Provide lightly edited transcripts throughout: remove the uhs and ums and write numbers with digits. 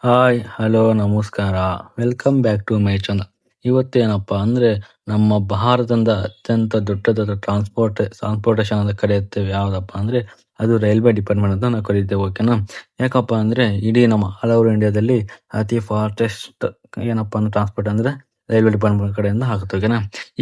Hi, hello, ನಮಸ್ಕಾರ. Welcome back to my channel. ಇವತ್ತೇನಪ್ಪ ಅಂದರೆ ನಮ್ಮ ಭಾರತದ ಅತ್ಯಂತ ದೊಡ್ಡದಾದ ಟ್ರಾನ್ಸ್ಪೋರ್ಟೇಷನ್ ಅಂತ ಕರೆಯುತ್ತೇವೆ. ಯಾವುದಪ್ಪ ಅಂದರೆ ಅದು ರೈಲ್ವೆ ಡಿಪಾರ್ಟ್ಮೆಂಟ್ ಅಂತ ನಾವು ಕರೀತೇವೆ. ಓಕೆನಾ? ಯಾಕಪ್ಪ ಅಂದರೆ ಇಡೀ ನಮ್ಮ ಆಲ್ ಓವರ್ ಇಂಡಿಯಾದಲ್ಲಿ ಅತಿ ಫಾಸ್ಟೆಸ್ಟ್ ಏನಪ್ಪ ಅಂದ್ರೆ ಟ್ರಾನ್ಸ್ಪೋರ್ಟ್ ಅಂದರೆ ರೈಲ್ವೆ ಡಿಪಾರ್ಟ್ಮೆಂಟ್ ಕಡೆಯಿಂದ ಆಗುತ್ತೆ. ಓಕೆನಾ?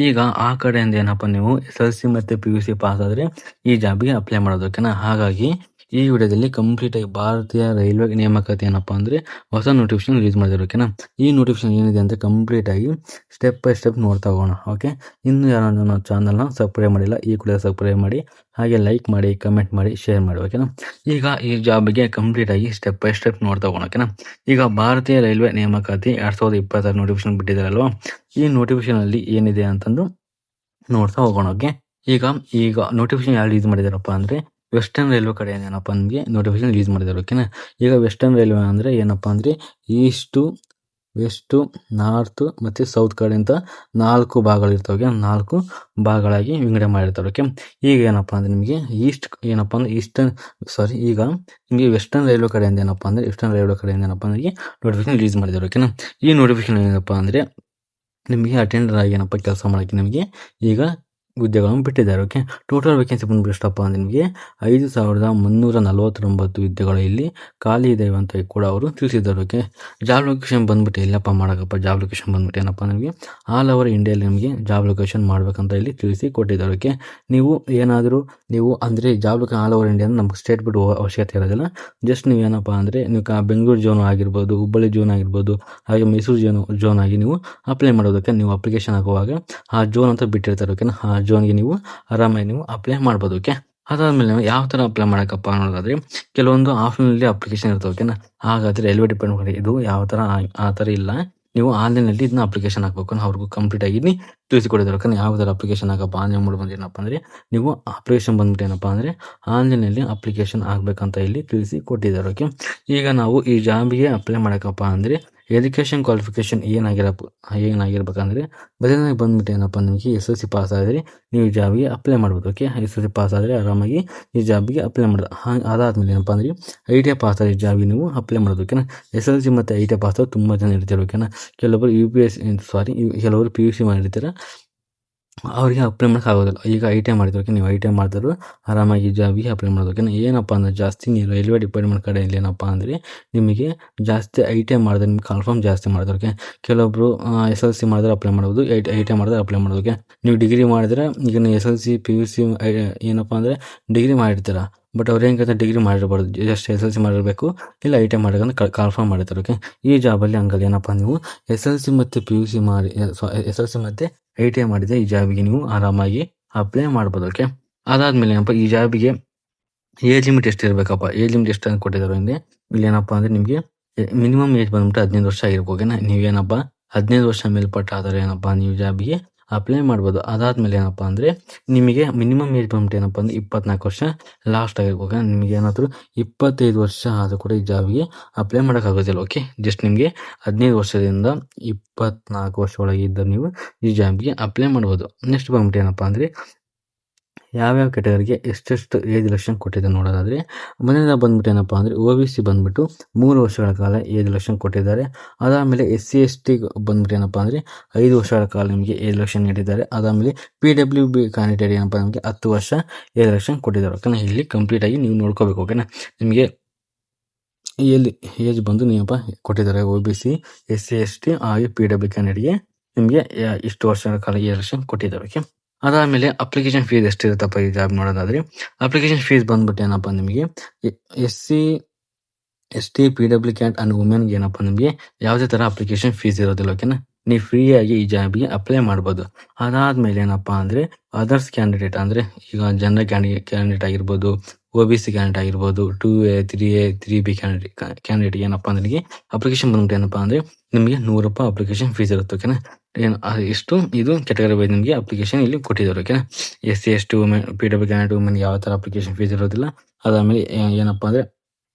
ಈಗ ಆ ಕಡೆಯಿಂದ ಏನಪ್ಪ ನೀವು SLC ಮತ್ತು PUC ಪಾಸ್ ಆದರೆ ಈ ಜಾಬ್ಗೆ ಅಪ್ಲೈ ಮಾಡೋದು. ಓಕೆನಾ? ಹಾಗಾಗಿ ಈ ವಿಡಿಯೋದಲ್ಲಿ ಕಂಪ್ಲೀಟ್ ಆಗಿ ಭಾರತೀಯ ರೈಲ್ವೆ ನೇಮಕಾತಿ ಏನಪ್ಪಾ ಅಂದ್ರೆ ಹೊಸ ನೋಟಿಫಿಕೇಶನ್ ರಿಲೀಸ್ ಮಾಡಿದ್ರು. ಓಕೆನಾ? ಈ ನೋಟಿಫಿಕೇಶನ್ ಏನಿದೆ ಅಂತ ಕಂಪ್ಲೀಟ್ ಆಗಿ ಸ್ಟೆಪ್ ಬೈ ಸ್ಟೆಪ್ ನೋಡ್ತಾ ಹೋಗೋಣ. ಓಕೆ, ಇನ್ನು ಯಾರು ನನ್ನ ಚಾನಲ್ನ ಸಬ್ಸ್ಕ್ರೈಬ್ ಮಾಡಿಲ್ಲ, ಈ ಕೂಡ ಸಬ್ಸ್ಕ್ರೈಬ್ ಮಾಡಿ, ಹಾಗೆ ಲೈಕ್ ಮಾಡಿ, ಕಮೆಂಟ್ ಮಾಡಿ, ಶೇರ್ ಮಾಡಿ. ಓಕೆನಾ? ಈಗ ಈ ಜಾಬ್ಗೆ ಕಂಪ್ಲೀಟ್ ಆಗಿ ಸ್ಟೆಪ್ ಬೈ ಸ್ಟೆಪ್ ನೋಡ್ತಾ ಹೋಗೋಣ. ಓಕೆನಾ? ಈಗ ಭಾರತೀಯ ರೈಲ್ವೆ ನೇಮಕಾತಿ 2026 ನೋಟಿಫಿಕೇಶನ್ ಬಿಟ್ಟಿದ್ದಾರಲ್ವಾ, ಈ ನೋಟಿಫಿಕೇಶನ್ ಅಲ್ಲಿ ಏನಿದೆ ಅಂತಂದು ನೋಡ್ತಾ ಹೋಗೋಣ. ಓಕೆ, ಈಗ ಈಗ ನೋಟಿಫಿಕೇಶನ್ ಯಾರು ರಿಲೀಸ್ ಮಾಡಿದಾರಪ್ಪ ಅಂದ್ರೆ ವೆಸ್ಟರ್ನ್ ರೈಲ್ವೆ ಕಡೆ ಏನಪ್ಪ ನಿಮಗೆ ನೋಟಿಫಿಕೇಶನ್ ರಿಲೀಸ್ ಮಾಡಿದ್ದಾರೆ. ಓಕೆನಾ? ಈಗ ವೆಸ್ಟರ್ನ್ ರೈಲ್ವೆ ಅಂದ್ರೆ ಏನಪ್ಪಾ ಅಂದ್ರೆ ಈಸ್ಟು, ವೆಸ್ಟು, ನಾರ್ತ್ ಮತ್ತೆ ಸೌತ್ ಕಡೆ ಅಂತ 4 ಭಾಗಗಳಿರ್ತವೆ. 4 ಭಾಗಗಳಾಗಿ ವಿಂಗಡಣೆ ಮಾಡಿರ್ತಾರೆ. ಓಕೆ, ಈಗ ಏನಪ್ಪಾ ಅಂದ್ರೆ ನಿಮಗೆ ಈಸ್ಟ್ ಏನಪ್ಪಾ ಅಂದ್ರೆ ಈಗ ನಿಮಗೆ ವೆಸ್ಟರ್ನ್ ರೈಲ್ವೆ ಕಡೆಯಿಂದ ಏನಪ್ಪಾ ಅಂದ್ರೆ ನಿಮಗೆ ನೋಟಿಫಿಕೇಶನ್ ರಿಲೀಸ್ ಮಾಡಿದ್ದಾರೆ. ಓಕೆನಾ? ಈ ನೋಟಿಫಿಕೇಶನ್ ಏನಪ್ಪಾ ಅಂದ್ರೆ ನಿಮಗೆ ಅಟೆಂಡರ್ ಆಗಿ ಏನಪ್ಪ ಕೆಲಸ ಮಾಡೋಕ್ಕೆ ನಿಮಗೆ ಈಗ ಹುದ್ದೆಗಳನ್ನು ಬಿಟ್ಟಿದ್ದಾರೆ. ಓಕೆ, ಟೋಟಲ್ ವೇಕೆನ್ಸಿ ಬಂದ್ಬಿಟ್ಟು ಎಷ್ಟಪ್ಪ ಅಂದರೆ ನಿಮಗೆ 5349 ಹುದ್ದೆಗಳು ಇಲ್ಲಿ ಖಾಲಿ ಇದ್ದಾವೆ ಅಂತ ಕೂಡ ಅವರು ತಿಳಿಸಿದ್ದಾರೆ. ಓಕೆ, ಜಾಬ್ ಲೊಕೇಶನ್ ಬಂದ್ಬಿಟ್ಟು ಎಲ್ಲಪ್ಪ ಮಾಡಬೇಕಪ್ಪ, ಜಾಬ್ ಲೊಕೇಶನ್ ಬಂದ್ಬಿಟ್ಟು ಏನಪ್ಪ ನಿಮಗೆ ಆಲ್ ಓವರ್ ಇಂಡಿಯಾದಲ್ಲಿ ನಿಮಗೆ ಜಾಬ್ ಲೊಕೇಶನ್ ಮಾಡಬೇಕಂತ ಇಲ್ಲಿ ತಿಳಿಸಿ ಕೊಟ್ಟಿದ್ದಾರೆ. ಓಕೆ, ನೀವು ಅಂದರೆ job location all over India ನಮ್ಗೆ ಸ್ಟೇಟ್ ಬಿಟ್ಟು ಅವಶ್ಯಕತೆ ಇರೋದಿಲ್ಲ. ಜಸ್ಟ್ ನೀವು ಏನಪ್ಪ ಅಂದರೆ ನೀವು ಬೆಂಗಳೂರು ಜೋನ್ ಆಗಿರ್ಬೋದು, ಹುಬ್ಬಳ್ಳಿ ಜೋನ್ ಆಗಿರ್ಬೋದು, ಹಾಗೆ ಮೈಸೂರು ಜೋನ್ ಆಗಿ ನೀವು ಅಪ್ಲೈ ಮಾಡೋದಕ್ಕೆ ನೀವು ಅಪ್ಲಿಕೇಶನ್ ಹಾಕುವಾಗ ಆ ಜೋನ್ ಅಂತ ಬಿಟ್ಟಿರ್ತಾರೆ. ಓಕೆನಾ? ಆ ಜೋನ್ಗೆ ನೀವು ಆರಾಮಾಗಿ ನೀವು ಅಪ್ಲೈ ಮಾಡ್ಬೋದು. ಓಕೆ, ಅದಾದ್ಮೇಲೆ ನಾವು ಯಾವ ಥರ ಅಪ್ಲೈ ಮಾಡೋಕ್ಕಪ್ಪ ಅನ್ನೋದಾದ್ರೆ ಕೆಲವೊಂದು ಆಫ್ಲೈನಲ್ಲಿ ಅಪ್ಲಿಕೇಶನ್ ಇರ್ತವೆ. ಓಕೆನಾ? ಹಾಗಾದರೆ ರೈಲ್ವೆ ಡಿಪಾರ್ಟ್ಮೆಂಟ್ ಇದು ಯಾವ ಥರ ಆ ಥರ ಇಲ್ಲ, ನೀವು ಆನ್ಲೈನಲ್ಲಿ ಇದನ್ನ ಅಪ್ಲಿಕೇಶನ್ ಹಾಕಬೇಕು. ಅವ್ರಿಗೂ ಕಂಪ್ಲೀಟ್ ಆಗಿ ತಿಳಿಸಿಕೊಡಿದ್ದಾರೆ. ಓಕೆ, ಯಾವ ಥರ ಅಪ್ಲಿಕೇಶನ್ ಹಾಕಪ್ಪ ಆನ್ಲೈನ್ ಮಾಡ್ಬೋದು ಏನಪ್ಪ ಅಂದರೆ ನೀವು ಅಪ್ಲಿಕೇಶನ್ ಬಂದ್ಬಿಟ್ಟು ಏನಪ್ಪ ಅಂದರೆ ಆನ್ಲೈನಲ್ಲಿ ಅಪ್ಲಿಕೇಶನ್ ಆಗಬೇಕಂತ ಇಲ್ಲಿ ತಿಳಿಸಿ ಕೊಟ್ಟಿದ್ದಾರೆ. ಓಕೆ, ಈಗ ನಾವು ಈ ಜಾಬಿಗೆ ಅಪ್ಲೈ ಮಾಡೋಕ್ಕಪ್ಪ ಅಂದರೆ ಎಜುಕೇಷನ್ ಕ್ವಾಲಿಫಿಕೇಷನ್ ಏನಾಗಿರ್ಬೇಕಂದ್ರೆ ಮೊದಲನೇದಾಗಿ ಬಂದ್ಬಿಟ್ಟು ಏನಪ್ಪ ನಿಮಗೆ SLC ಪಾಸ್ ಆದರೆ ನೀವು ಜಾಬ್ಗೆ ಅಪ್ಲೈ ಮಾಡ್ಬೋದು. ಓಕೆ, SLC ಪಾಸ್ ಆದರೆ ಆರಾಮಾಗಿ ಈ ಜಾಬ್ಗೆ ಅಪ್ಲೈ ಮಾಡೋದು. ಅದಾದ್ಮೇಲೆ ಏನಪ್ಪ ಅಂದರೆ ITI ಪಾಸ್ ಆದರೆ ಜಾಬ್ಗೆ ನೀವು ಅಪ್ಲೈ ಮಾಡೋದು. ಓಕೆನಾ? SLC ಮತ್ತು ITI ಪಾಸ್ ಆದರೆ ತುಂಬ ಜನ ಇರ್ತಾರೆ. ಓಕೆನಾ? ಕೆಲವರು ಕೆಲವರು PUC ಮಾಡಿರ್ತಾರೆ, ಅವರಿಗೆ ಅಪ್ಲೈ ಮಾಡೋಕೆ ಆಗೋದಿಲ್ಲ. ಈಗ ITI ಮಾಡಿದ್ರು, ನೀವು ITI ಮಾಡಿದ್ರು ಆರಾಮಾಗಿ ಜಾಬಿಗೆ ಅಪ್ಲೈ ಮಾಡೋದು. ಓಕೆನಾ? ಏನಪ್ಪ ಅಂದರೆ ಜಾಸ್ತಿ ನೀವು ರೈಲ್ವೆ ಡಿಪಾರ್ಟ್ಮೆಂಟ್ ಕಡೆಯಲ್ಲಿ ಏನಪ್ಪ ಅಂದರೆ ನಿಮಗೆ ಜಾಸ್ತಿ ITI ಮಾಡಿದ್ರೆ ನಿಮ್ಗೆ ಕಾನ್ಫರ್ಮ್ ಜಾಸ್ತಿ ಮಾಡಿದ್ರು. ಓಕೆ, ಕೆಲವೊಬ್ಬರು SLC ಮಾಡಿದ್ರೆ ಅಪ್ಲೈ ಮಾಡ್ಬೋದು, ITI ಮಾಡಿದ್ರೆ ಅಪ್ಲೈ ಮಾಡೋದು. ಓಕೆ, ನೀವು ಡಿಗ್ರಿ ಮಾಡಿದ್ರೆ ಈಗ ನೀವು SLC PUC ಏನಪ್ಪ ಅಂದರೆ ಡಿಗ್ರಿ ಮಾಡಿರ್ತೀರ, ಬಟ್ ಅವ್ರು ಏನು ಕೇಳ್ತಾರೆ, ಡಿಗ್ರಿ ಮಾಡಿರ್ಬಾರ್ದು, ಜಸ್ಟ್ SLC ಮಾಡಿರಬೇಕು, ಇಲ್ಲ ITI ಮಾಡಿದ್ರೆ ಕಾನ್ಫರ್ಮ್ ಮಾಡಿರ್ತಾರೆ. ಓಕೆ, ಈ ಜಾಬಲ್ಲಿ ಹಂಗಲ್ಲ. ಏನಪ್ಪ ನೀವು SLC ಮತ್ತು PUC ಮಾಡಿ SLC ಮತ್ತು ITI ಮಾಡಿದರೆ ಈ ಜಾಬಿಗೆ ನೀವು ಆರಾಮಾಗಿ ಅಪ್ಲೈ ಮಾಡ್ಬೋದು. ಓಕೆ, ಅದಾದ್ಮೇಲೆ ಏನಪ್ಪ ಈ ಜಾಬಿಗೆ ಏಜ್ ಲಿಮಿಟ್ ಎಷ್ಟು ಇರಬೇಕಪ್ಪ, ಏಜ್ ಲಿಮಿಟ್ ಎಷ್ಟು ಅಂತ ಕೊಟ್ಟಿದ್ದಾರೆ. ಇಲ್ಲಿ ಏನಪ್ಪ ಅಂದರೆ ನಿಮಗೆ ಮಿನಿಮಮ್ ಏಜ್ ಬಂದ್ಬಿಟ್ಟು 15 ವರ್ಷ ಆಗಿರ್ಬೇಕು. ಓಕೆನಾ? ನೀವೇನಪ್ಪ 15 ವರ್ಷ ಮೇಲ್ಪಟ್ಟ ಆದರೆ ಏನಪ್ಪ ನೀವು ಜಾಬಿಗೆ ಅಪ್ಲೈ ಮಾಡ್ಬೋದು. ಅದಾದ್ಮೇಲೆ ಏನಪ್ಪ ಅಂದರೆ ನಿಮಗೆ ಮಿನಿಮಮ್ ಏಜ್ ಬಂದ್ಬಿಟ್ಟು ಏನಪ್ಪ ಅಂದರೆ 24 ವರ್ಷ ಲಾಸ್ಟ್ ಆಗಿರ್ಬೇಕು. ನಿಮಗೆ ಏನಾದರೂ 25 ವರ್ಷ ಆದರೂ ಕೂಡ ಈ ಜಾಬಿಗೆ ಅಪ್ಲೈ ಮಾಡೋಕ್ಕಾಗೋದಿಲ್ಲ. ಓಕೆ, ಜಸ್ಟ್ ನಿಮಗೆ 15 ವರ್ಷದಿಂದ 24 ವರ್ಷ ಒಳಗೆ ಇದ್ದ ನೀವು ಈ ಜಾಬಿಗೆ ಅಪ್ಲೈ ಮಾಡ್ಬೋದು. ನೆಕ್ಸ್ಟ್ ಬಂದ್ಬಿಟ್ಟು ಏನಪ್ಪ ಅಂದರೆ ಯಾವ್ಯಾವ ಕ್ಯಾಟಗರಿಗೆ ಎಷ್ಟೆಷ್ಟು ಏಜ್ ರಿಲೆಕ್ಷನ್ ಕೊಟ್ಟಿದ್ದಾರೆ ನೋಡೋದಾದರೆ ಮೊದಲನೇದಾಗಿ ಬಂದ್ಬಿಟ್ಟು ಏನಪ್ಪ ಅಂದರೆ OBC ಬಂದ್ಬಿಟ್ಟು 3 ವರ್ಷಗಳ ಕಾಲ ಏಜ್ ರಿಲೆಕ್ಷನ್ ಕೊಟ್ಟಿದ್ದಾರೆ. ಅದಾದಮೇಲೆ SC ST ಬಂದ್ಬಿಟ್ಟು ಏನಪ್ಪ ಅಂದರೆ 5 ವರ್ಷಗಳ ಕಾಲ ನಿಮಗೆ ಏಜ್ ರಿಲೆಕ್ಷನ್ ನೀಡಿದ್ದಾರೆ. ಅದಾದಮೇಲೆ PWB ಕ್ಯಾಂಡಿಡೇಟ್ ಏನಪ್ಪ ನಿಮಗೆ 10 ವರ್ಷ ಏಜ್ ರಿಲೆಕ್ಷನ್ ಕೊಟ್ಟಿದ್ದಾರೆ. ಓಕೆನಾ? ಇಲ್ಲಿ ಕಂಪ್ಲೀಟಾಗಿ ನೀವು ನೋಡ್ಕೋಬೇಕು. ಓಕೆನಾ? ನಿಮಗೆ ಎಲ್ಲಿ ಏಜ್ ಬಂದು ನೀವಪ್ಪ ಕೊಟ್ಟಿದ್ದಾರೆ OBC, SC ST ಹಾಗೆ PWB ಕ್ಯಾಂಡಿಡೇಟ್ಗೆ ನಿಮಗೆ ಇಷ್ಟು ವರ್ಷಗಳ ಕಾಲ ಏಜ್ ರಿಲೆಕ್ಷನ್ ಕೊಟ್ಟಿದ್ದಾರೆ. ಓಕೆ, ಅದಾದಮೇಲೆ ಅಪ್ಲಿಕೇಶನ್ ಫೀಸ್ ಎಷ್ಟಿರುತ್ತಪ್ಪ ಈ ಜಾಬ್ ನೋಡೋದಾದರೆ ಅಪ್ಲಿಕೇಶನ್ ಫೀಸ್ ಬಂದ್ಬಿಟ್ಟು ಏನಪ್ಪ ನಿಮಗೆ SC ST PWB ಕ್ಯಾಂಟ್ ಅಂಡ್ ವುಮೆನ್ಗೆ ಏನಪ್ಪ ನಿಮಗೆ ಯಾವುದೇ ಥರ ಅಪ್ಲಿಕೇಶನ್ ಫೀಸ್ ಇರೋದಿಲ್ಲ. ಓಕೆನಾ? ನೀವು ಫ್ರೀಯಾಗಿ ಈ ಜಾಬಿಗೆ ಅಪ್ಲೈ ಮಾಡ್ಬೋದು. ಅದಾದಮೇಲೆ ಏನಪ್ಪ ಅಂದರೆ ಅದರ್ಸ್ ಕ್ಯಾಂಡಿಡೇಟ್ ಅಂದರೆ ಈಗ ಜನರಲ್ ಕ್ಯಾಂಡಿಡೇಟ್ ಆಗಿರ್ಬೋದು, OBC ಕ್ಯಾಂಡಿಡೇಟ್ ಆಗಿರ್ಬೋದು, 2A 3A 3B ಕ್ಯಾಂಡಿಡೇಟ್ ಏನಪ್ಪ ಅಂದರೆ ಅಪ್ಲಿಕೇಶನ್ ಬಂದ್ಬಿಟ್ಟು ಏನಪ್ಪ ಅಂದರೆ ನಿಮಗೆ ₹100 ಅಪ್ಲಿಕೇಶನ್ ಫೀಸ್ ಇರುತ್ತೆ. ಓಕೆನಾ? ಇಷ್ಟು ಇದು ಕ್ಯಾಟಗರಿ ವೈಸ್ ನಿಮಗೆ ಅಪ್ಲಿಕೇಶನ್ ಇಲ್ಲಿ ಕೊಟ್ಟಿದ್ದಾರೆ. ಓಕೆನಾ? SC ST women PWB candidate ವುಮೆನ್ಗೆ ಯಾವ ಥರ ಅಪ್ಲಿಕೇಶನ್ ಫೀಸ್ ಇರೋದಿಲ್ಲ. ಅದಾದಮೇಲೆ ಏನಪ್ಪ ಅಂದರೆ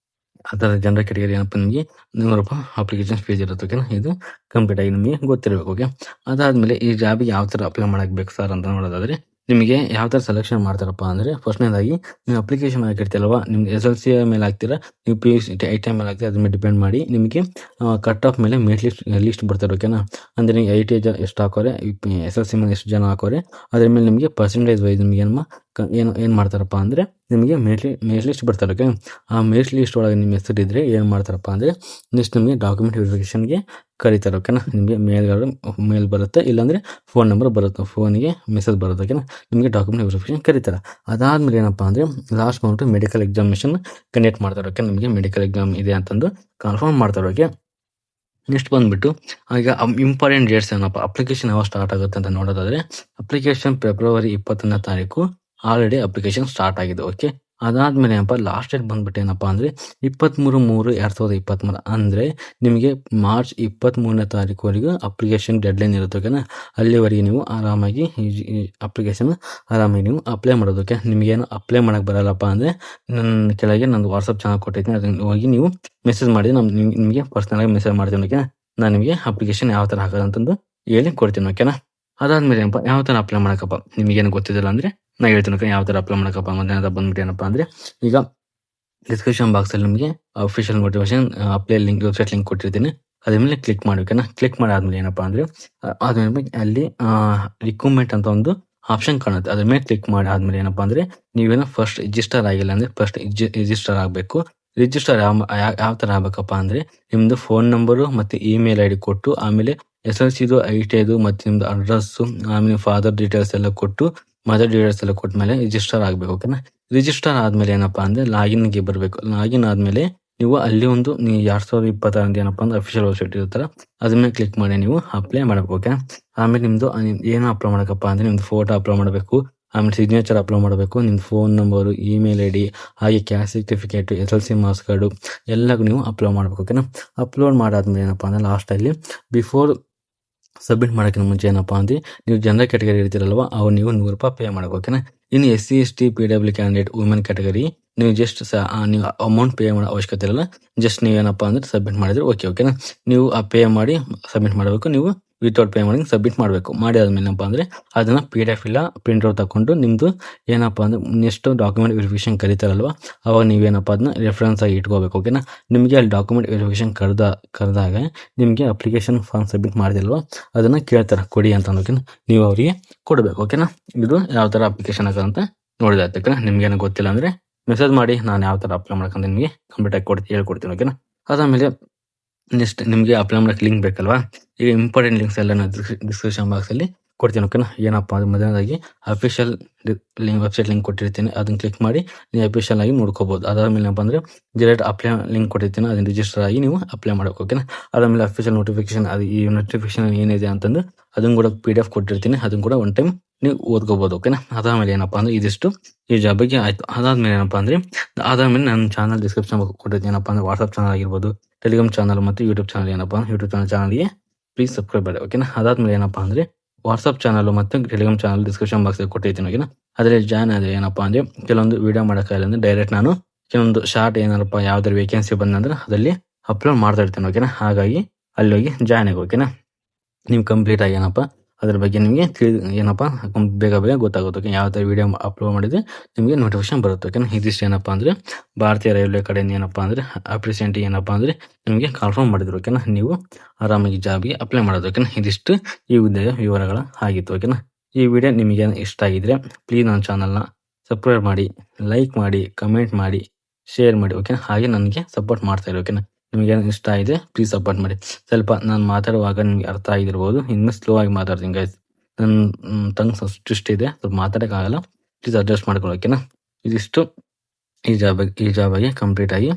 ಅದರ ಜನರಲ್ ಕ್ಯಾಟಗರಿ ಏನಪ್ಪ ನಿಮಗೆ ₹100 ಅಪ್ಲಿಕೇಶನ್ ಫೀಸ್ ಇರುತ್ತೆ. ಓಕೆನಾ? ಇದು ಕಂಪ್ಲೀಟ್ ಆಗಿ ನಿಮಗೆ ಗೊತ್ತಿರಬೇಕು. ಓಕೆ, ಅದಾದಮೇಲೆ ಈ ಜಾಬಿಗೆ ಯಾವ ಥರ ಅಪ್ಲೈ ಮಾಡಬೇಕು ಸರ್ ಅಂತ ನೋಡೋದಾದರೆ ನಿಮಗೆ ಯಾವ ಥರ ಸೆಲೆಕ್ಷನ್ ಮಾಡ್ತಾರಪ್ಪ ಅಂದರೆ, ಫಸ್ಟ್ನೇದಾಗಿ ನೀವು ಅಪ್ಲಿಕೇಶನ್ ಹಾಕಿರ್ತೀರಲ್ವ, ನಿಮ್ಗೆ SLC ಮೇಲೆ ಹಾಕ್ತೀರಾ, ನೀವು PUC ITI ಮೇಲೆ ಹಾಕ್ತೀರಾ, ಅದ್ರ ಮೇಲೆ ಡಿಪೆಂಡ್ ಮಾಡಿ ನಿಮಗೆ ಕಟ್ ಆಫ್ ಮೇಲೆ ಮೇಟ್ ಲಿಸ್ಟ್ ಬರ್ತಾರೆ. ಓಕೆನಾ, ಅಂದರೆ ನೀವು ITI ಎಷ್ಟು ಹಾಕೋರೆ, SLC ಮೇಲೆ ಎಷ್ಟು ಜನ ಹಾಕೋರೆ, ಅದ್ರ ಮೇಲೆ ನಿಮಗೆ ಪರ್ಸೆಂಟೇಜ್ ವೈಸ್ ನಿಮಗೆ ಏನು ಮಾಡ್ತಾರಪ್ಪ ಅಂದರೆ ನಿಮಗೆ ಮೇಟ್ ಲಿಸ್ಟ್ ಬರ್ತಾರೆ. ಓಕೆ, ಆ ಮೇಟ್ ಲಿಸ್ಟ್ ಒಳಗೆ ನಿಮ್ಮ ಹೆಸರಿದ್ರೆ ಏನು ಮಾಡ್ತಾರಪ್ಪ ಅಂದರೆ ನೆಕ್ಸ್ಟ್ ನಿಮಗೆ ಡಾಕ್ಯುಮೆಂಟ್ ವೆರಿಫಿಕೇಷನ್ಗೆ ಕರೀತಾರೆ. ಓಕೆನಾ, ನಿಮಗೆ ಮೇಲ್ ಬರುತ್ತೆ, ಇಲ್ಲಾಂದರೆ ಫೋನ್ ನಂಬರ್ ಬರುತ್ತೆ, ಫೋನಿಗೆ ಮೆಸೇಜ್ ಬರುತ್ತೆ. ಓಕೆನಾ, ನಿಮಗೆ ಡಾಕ್ಯುಮೆಂಟ್ ವೆರಿಫಿಕೇಷನ್ ಕರೀತಾರೆ. ಅದಾದಮೇಲೆ ಏನಪ್ಪ ಅಂದರೆ ಲಾಸ್ಟ್ ಬಂದ್ಬಿಟ್ಟು ಮೆಡಿಕಲ್ ಎಕ್ಸಾಮಿನೇಷನ್ ಕಂಡಕ್ಟ್ ಮಾಡ್ತಾರೆ. ಓಕೆ, ನಿಮಗೆ ಮೆಡಿಕಲ್ ಎಕ್ಸಾಮ್ ಇದೆ ಅಂತಂದು ಕನ್ಫರ್ಮ್ ಮಾಡ್ತಾರೆ. ಓಕೆ, ನೆಕ್ಸ್ಟ್ ಬಂದ್ಬಿಟ್ಟು ಈಗ ಇಂಪಾರ್ಟೆಂಟ್ ಡೇಟ್ಸ್ ಏನಪ್ಪ, ಅಪ್ಲಿಕೇಶನ್ ಯಾವಾಗ ಸ್ಟಾರ್ಟ್ ಆಗುತ್ತೆ ಅಂತ ನೋಡೋದಾದ್ರೆ, ಅಪ್ಲಿಕೇಶನ್ ಫೆಬ್ರವರಿ 21ನೇ ತಾರೀಕು ಆಲ್ರೆಡಿ ಅಪ್ಲಿಕೇಶನ್ ಸ್ಟಾರ್ಟ್ ಆಗಿದೆ. ಓಕೆ, ಅದಾದ್ಮೇಲೆ ಏನಪ್ಪ ಲಾಸ್ಟ್ ಡೇಟ್ ಬಂದ್ಬಿಟ್ಟು ಏನಪ್ಪ ಅಂದರೆ 23/3/2023, ಅಂದರೆ ನಿಮಗೆ ಮಾರ್ಚ್ 23ನೇ ತಾರೀಕುವರೆಗೂ ಅಪ್ಲಿಕೇಶನ್ ಡೆಡ್ಲೈನ್ ಇರುತ್ತೆ. ಓಕೆನಾ, ಅಲ್ಲಿವರೆಗೆ ನೀವು ಆರಾಮಾಗಿ ಈ ಅಪ್ಲಿಕೇಶನ್ ಆರಾಮಾಗಿ ನೀವು ಅಪ್ಲೈ ಮಾಡೋದಕ್ಕೆ. ನಿಮಗೇನು ಅಪ್ಲೈ ಮಾಡೋಕ್ಕೆ ಬರಲ್ಲಪ್ಪ ಅಂದರೆ ನನ್ನ ಕೆಳಗೆ ನಂದು ವಾಟ್ಸಪ್ ಚಾನಲ್ ಕೊಟ್ಟಿದ್ದೀನಿ, ಅದನ್ನು ಹೋಗಿ ನೀವು ಮೆಸೇಜ್ ಮಾಡಿ, ನಿಮಗೆ ಪರ್ಸನಲಾಗಿ ಮೆಸೇಜ್ ಮಾಡ್ತೀನಿ. ಓಕೆ, ನಾನು ನಿಮಗೆ ಅಪ್ಲಿಕೇಶನ್ ಯಾವ ಥರ ಹಾಕೋದಂತಂದು ಹೇಳಿ ಕೊಡ್ತೀನಿ. ಓಕೆನಾ, ಅದಾದ್ಮೇಲೆ ಏನಪ್ಪ ಯಾವ ಥರ ಅಪ್ಲೈ ಮಾಡೋಕ್ಕಪ್ಪ ನಿಮಗೇನು ಗೊತ್ತಿದ್ದಿಲ್ಲ ಅಂದರೆ ನಾನು ಹೇಳ್ತೀನಿ. ಯಾವ ಥರ ಅಪ್ಲೈ ಮಾಡೋಕ್ಕಪ್ಪ ಮೊದಲನೇದು ಬಂದ್ಬಿಟ್ಟು ಏನಪ್ಪ ಅಂದರೆ, ಈಗ ಡಿಸ್ಕ್ರಿಪ್ಷನ್ ಬಾಕ್ಸಲ್ಲಿ ನಿಮಗೆ official notification apply link, website link ಕೊಟ್ಟಿರ್ತೀನಿ, ಅದ್ರ ಮೇಲೆ ಕ್ಲಿಕ್ ಮಾಡಿ. ಓಕೆನಾ, ಕ್ಲಿಕ್ ಮಾಡಾದ್ಮೇಲೆ ಏನಪ್ಪ ಅಂದರೆ ಅದಾದ್ಮೇಲೆ ಅಲ್ಲಿ ರಿಕ್ರೂಟ್ಮೆಂಟ್ ಅಂತ ಒಂದು ಆಪ್ಷನ್ ಕಾಣುತ್ತೆ, ಅದ್ರ ಮೇಲೆ ಕ್ಲಿಕ್ ಮಾಡಿ ಆದ್ಮೇಲೆ ಏನಪ್ಪ ಅಂದರೆ ನೀವೇನೋ ಫಸ್ಟ್ ರಿಜಿಸ್ಟರ್ ಆಗಿಲ್ಲ ಅಂದರೆ ಫಸ್ಟ್ ರಿಜಿಸ್ಟರ್ ಆಗಬೇಕು. ರಿಜಿಸ್ಟರ್ ಯಾವ ಥರ ಆಗಬೇಕಪ್ಪ ಅಂದರೆ ನಿಮ್ಮದು ಫೋನ್ ನಂಬರು ಮತ್ತು ಇಮೇಲ್ ID ಕೊಟ್ಟು, ಆಮೇಲೆ SLCದು ITIದು ಮತ್ತು ನಿಮ್ಮದು ಅಡ್ರೆಸ್ಸು, ಆಮೇಲೆ ಫಾದರ್ ಡೀಟೇಲ್ಸ್ ಎಲ್ಲ ಕೊಟ್ಟು, ಮದರ್ ಡೀಟೇಲ್ಸ್ ಎಲ್ಲ ಕೊಟ್ಟ ಮೇಲೆ ರಿಜಿಸ್ಟರ್ ಆಗಬೇಕು. ಓಕೆನಾ, ರಿಜಿಸ್ಟರ್ ಆದಮೇಲೆ ಏನಪ್ಪ ಅಂದರೆ ಲಾಗಿನ್ಗೆ ಬರಬೇಕು. ಲಾಗಿನ್ ಆದಮೇಲೆ ನೀವು ಅಲ್ಲಿ ಒಂದು 2026 ಏನಪ್ಪ ಅಂದ್ರೆ ಅಫಿಷಿಯಲ್ ವೆಬ್ಸೈಟ್ ಇರುತ್ತಲ್ಲ, ಅದ್ರ ಮೇಲೆ ಕ್ಲಿಕ್ ಮಾಡಿ ನೀವು ಅಪ್ಲೈ ಮಾಡಬೇಕು. ಓಕೆ, ಆಮೇಲೆ ನಿಮ್ಮದು ಏನು ಅಪ್ಲೈ ಮಾಡೋಕ್ಕಪ್ಪ ಅಂದರೆ ನಿಮ್ಮದು ಫೋಟೋ ಅಪ್ಲೈ ಮಾಡಬೇಕು, ಆಮೇಲೆ ಸಿಗ್ನೇಚರ್ ಅಪ್ಲೈ ಮಾಡಬೇಕು, ನಿಮ್ಮ ಫೋನ್ ನಂಬರು, ಇಮೇಲ್ ID, ಹಾಗೆ caste certificate, SLC marks card ಎಲ್ಲಕ್ಕೂ ನೀವು ಅಪ್ಲೋಡ್ ಮಾಡಬೇಕು. ಓಕೆನಾ, ಅಪ್ಲೋಡ್ ಮಾಡಾದ್ಮೇಲೆ ಏನಪ್ಪ ಅಂದರೆ ಲಾಸ್ಟಲ್ಲಿ ಬಿಫೋರ್ ಸಬ್ಮಿಟ್ ಮಾಡೋಕ್ಕಿಂತ ಮುಂಚೆ ಏನಪ್ಪ ಅಂದರೆ ನೀವು ಜನರಲ್ ಕ್ಯಾಟಗರಿ ಇರ್ತೀರಲ್ವ, ಅವ್ರು ನೀವು ₹100 ಪೇ ಮಾಡಬೇಕು. ಓಕೆನಾ, ಇನ್ನು SC ST PW candidate women category ನೀವು ಜಸ್ಟ್ ನೀವು ಅಮೌಂಟ್ ಪೇ ಮಾಡೋ ಅವಶ್ಯಕತೆ ಇರಲ್ಲ, ಜಸ್ಟ್ ನೀವೇನಪ್ಪ ಅಂದರೆ ಸಬ್ಮಿಟ್ ಮಾಡಿದ್ರೆ ಓಕೆ. ಓಕೆನಾ, ನೀವು ಆ ಪೇ ಮಾಡಿ ಸಬ್ಮಿಟ್ ಮಾಡಬೇಕು, ನೀವು ವಿತೌಟ್ ಪೇ ಮಾಡಿ ಸಬ್ಮಿಟ್ ಮಾಡಬೇಕು. ಮಾಡಿ ಆದ್ಮೇಲೆ ಏನಪ್ಪ ಅಂದರೆ ಅದನ್ನು PDF ಇಲ್ಲ ಪ್ರಿಂಟ್ಔಟ್ ತಗೊಂಡು ನಿಮ್ಮದು ಏನಪ್ಪ ಅಂದರೆ ನೆಕ್ಸ್ಟ್ ಡಾಕ್ಯುಮೆಂಟ್ ವೆರಿಫಿಕೇಷನ್ ಕರೀತಾರಲ್ವ, ಅವಾಗ ನೀವೇನಪ್ಪ ಅದನ್ನ ರೆಫರೆನ್ಸ್ ಆಗಿ ಇಟ್ಕೋಬೇಕು. ಓಕೆನಾ, ನಿಮಗೆ ಅಲ್ಲಿ ಡಾಕ್ಯುಮೆಂಟ್ ವೆರಿಫಿಕೇಷನ್ ಕರೆದಾಗ ನಿಮಗೆ ಅಪ್ಲಿಕೇಶನ್ ಫಾರ್ಮ್ ಸಬ್ಮಿಟ್ ಮಾಡಿದಿಲ್ವ ಅದನ್ನು ಕೇಳ್ತಾರೆ ಕೊಡಿ ಅಂತ. ಓಕೆನಾ, ನೀವು ಅವರಿಗೆ ಕೊಡಬೇಕು. ಓಕೆನಾ, ಇದು ಯಾವ ಥರ ಅಪ್ಲಿಕೇಶನ್ ಹಾಕೋದಂತ ನೋಡಿದಾಯ್ತು. ಓಕೆನಾ, ನಿಮಗೇನು ಗೊತ್ತಿಲ್ಲ ಅಂದರೆ ಮೆಸೇಜ್ ಮಾಡಿ, ನಾನು ಯಾವ ಥರ ಅಪ್ಲೈ ಮಾಡ್ಕೊಂಡು ನಿಮಗೆ ಕಂಪ್ಲೀಟಾಗಿ ಹೇಳ್ಕೊಡ್ತೀನಿ. ಓಕೆನಾ, ಅದಾದಮೇಲೆ ನೆಕ್ಸ್ಟ್ ನಿಮಗೆ ಅಪ್ಲೈ ಮಾಡೋಕ್ಕೆ ಲಿಂಕ್ ಬೇಕಲ್ವಾ, ಈಗ ಇಂಪಾರ್ಟೆಂಟ್ ಲಿಂಕ್ಸ್ ಎಲ್ಲ ನಾನು ಡಿಸ್ಕ್ರಿಪ್ಷನ್ ಬಾಕ್ಸಲ್ಲಿ ಕೊಡ್ತೀನಿ. ಓಕೆನಾ, ಏನಪ್ಪ ಅಂದರೆ ಮೊದಲನೇದಾಗಿ ಅಫಿಷಿಯಲ್ ವೆಬ್ಸೈಟ್ ಲಿಂಕ್ ಕೊಟ್ಟಿರ್ತೀನಿ, ಅದನ್ನು ಕ್ಲಿಕ್ ಮಾಡಿ ನೀವು ಅಫಿಷಿಯಲ್ ಆಗಿ ನೋಡ್ಕೋಬೋದು. ಅದಾದಮೇಲೆ ಏನಪ್ಪ ಅಂದರೆ ಡೈರೆಕ್ಟ್ ಅಪ್ಲೈ ಲಿಂಕ್ ಕೊಟ್ಟಿರ್ತೀನಿ, ಅದನ್ನು ರಿಜಿಸ್ಟರ್ ಆಗಿ ನೀವು ಅಪ್ಲೈ ಮಾಡಬೇಕು. ಓಕೆನಾ, ಅದಾದಮೇಲೆ ಅಫಿಷಿಯಲ್ ನೋಟಿಫಿಕೇಶನ್, ಅದು ಈ ನೋಟಿಫಿಕೇಶನ್ ಏನಿದೆ ಅಂತಂದು ಅದನ್ನು ಕೂಡ PDF ಕೊಟ್ಟಿರ್ತೀನಿ, ಅದನ್ನು ಕೂಡ ಒನ್ ಟೈಮ್ ನೀವು ಓದ್ಕೋಬೋದು. ಓಕೆನಾ, ಅದಾದಮೇಲೆ ಏನಪ್ಪ ಅಂದರೆ ಇದಿಷ್ಟು ಈ ಜಾಬಿಗೆ ಆಯಿತು. ಅದಾದಮೇಲೆ ಏನಪ್ಪ ಅಂದರೆ ಅದಾದಮೇಲೆ ನನ್ನ ಚಾನಲ್ ಡಿಸ್ಕ್ರಿಪ್ಷನ್ ಕೊಟ್ಟಿರ್ತೀನಿ. ಏನಪ್ಪ ಅಂದರೆ ವಾಟ್ಸಪ್ ಚಾನಲ್ ಆಗಿರ್ಬೋದು, ಟೆಲಿಗ್ರಾಮ್ ಚಾನಲ್ ಮತ್ತು ಯೂಟ್ಯೂಬ್ ಚಾನಲ್ ಏನಪ್ಪ ಯೂಟ್ಯೂಬ್ ಚಾನಲ್ಗೆ ಪ್ಲೀಸ್ ಸಬ್ಸ್ಕ್ರೈಬ್ ಮಾಡಿ. ಓಕೆನಾ, ಅದಾದಮೇಲೆ ಏನಪ್ಪ ಅಂದರೆ ವಾಟ್ಸಪ್ ಚಾನಲ್ ಮತ್ತು ಟೆಲಿಗ್ರಾಮ್ ಚಾನಲ್ ಡಿಸ್ಕ್ರಿಪ್ಷನ್ ಬಾಕ್ಸಲ್ಲಿ ಕೊಟ್ಟಿರ್ತೀನಿ. ಓಕೆನಾ, ಅದರಲ್ಲಿ ಜಾಯ್ನ್ ಆದರೆ ಏನಪ್ಪ ಅಂದರೆ ಕೆಲವೊಂದು ವೀಡಿಯೋ ಮಾಡೋಕ್ಕಾಗಲ್ಲ ಅಂದರೆ ಡೈರೆಕ್ಟ್ ನಾನು ಕೆಲವೊಂದು ಶಾರ್ಟ್ ಏನಾರಪ್ಪ ಯಾವ್ದಾರು ವೇಕೆನ್ಸಿ ಬಂದಂದ್ರೆ ಅದರಲ್ಲಿ ಅಪ್ಲೋಡ್ ಮಾಡ್ತಾ ಇರ್ತೀನಿ. ಓಕೆನಾ, ಹಾಗಾಗಿ ಅಲ್ಲಿ ಹೋಗಿ ಜಾಯ್ನ್ ಆಗಿ. ಓಕೆನಾ, ನೀವು ಕಂಪ್ಲೀಟ್ ಆಗಿ ಏನಪ್ಪ ಅದ್ರ ಬಗ್ಗೆ ನಿಮಗೆ ಏನಪ್ಪ ಬೇಗ ಗೊತ್ತಾಗುತ್ತೆ. ಓಕೆ, ಯಾವ ಥರ ವೀಡಿಯೋ ಅಪ್ಲೋಡ್ ಮಾಡಿದರೆ ನಿಮಗೆ ನೋಟಿಫಿಕೇಶನ್ ಬರುತ್ತೆ. ಓಕೆನಾ, ಇದಿಷ್ಟು ಏನಪ್ಪ ಅಂದರೆ ಭಾರತೀಯ ರೈಲ್ವೆ ಕಡೆಯಿಂದ ಏನಪ್ಪ ಅಂದರೆ ಅಪ್ಲಿಸೆಂಟ್ ಏನಪ್ಪ ಅಂದರೆ ನಿಮಗೆ ಕನ್ಫರ್ಮ್ ಮಾಡಿದ್ರು. ಓಕೆನಾ, ನೀವು ಆರಾಮಾಗಿ ಜಾಬಿಗೆ ಅಪ್ಲೈ ಮಾಡೋದು. ಓಕೆನಾ, ಇದಿಷ್ಟು ಈ ಹುದ್ದೆಯ ವಿವರಗಳ ಆಗಿತ್ತು. ಓಕೆನಾ, ಈ ವಿಡಿಯೋ ನಿಮಗೆ ಇಷ್ಟ ಆಗಿದ್ರೆ ಪ್ಲೀಸ್ ನನ್ನ ಚಾನಲ್ನ ಸಬ್ಸ್ಕ್ರೈಬ್ ಮಾಡಿ, ಲೈಕ್ ಮಾಡಿ, ಕಮೆಂಟ್ ಮಾಡಿ, ಶೇರ್ ಮಾಡಿ. ಓಕೆನಾ, ಹಾಗೆ ನನಗೆ ಸಪೋರ್ಟ್ ಮಾಡ್ತಾಯಿರಿ. ಓಕೆನಾ, ನಿಮಗೇನು ಇಷ್ಟ ಆಗಿದೆ ಪ್ಲೀಸ್ ಸಪೋರ್ಟ್ ಮಾಡಿ. ಸ್ವಲ್ಪ ನಾನು ಮಾತಾಡುವಾಗ ನಿಮಗೆ ಅರ್ಥ ಆಗಿರ್ಬೋದು, ಇನ್ನು ಸ್ಲೋ ಆಗಿ ಮಾತಾಡ್ತೀನಿ ಗೈಸ್, ನನ್ನ ಟಂಗ್ ಟ್ವಿಸ್ಟ್ ಇದೆ, ಸ್ವಲ್ಪ ಮಾತಾಡೋಕ್ಕಾಗಲ್ಲ, ಪ್ಲೀಸ್ ಅಡ್ಜಸ್ಟ್ ಮಾಡ್ಕೊಳ್ಳಿ. ಓಕೆನಾ, ಇದಿಷ್ಟು ಈ ಜಾಬಾಗಿ ಕಂಪ್ಲೀಟ್ ಆಗಿ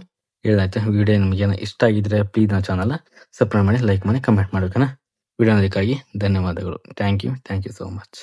ಹೇಳಿದಾಯ್ತು. ವಿಡಿಯೋ ನಿಮಗೇನು ಇಷ್ಟ ಆಗಿದ್ರೆ ಪ್ಲೀಸ್ ನನ್ನ ಚಾನಲ್ನ ಸಬ್ಸ್ಕ್ರೈಬ್ ಮಾಡಿ, ಲೈಕ್ ಮಾಡಿ, ಕಮೆಂಟ್ ಮಾಡಿ. ಓಕೆನಾ, ವಿಡಿಯೋ ನೋಡೋದಕ್ಕಾಗಿ ಧನ್ಯವಾದಗಳು. Thank you so much.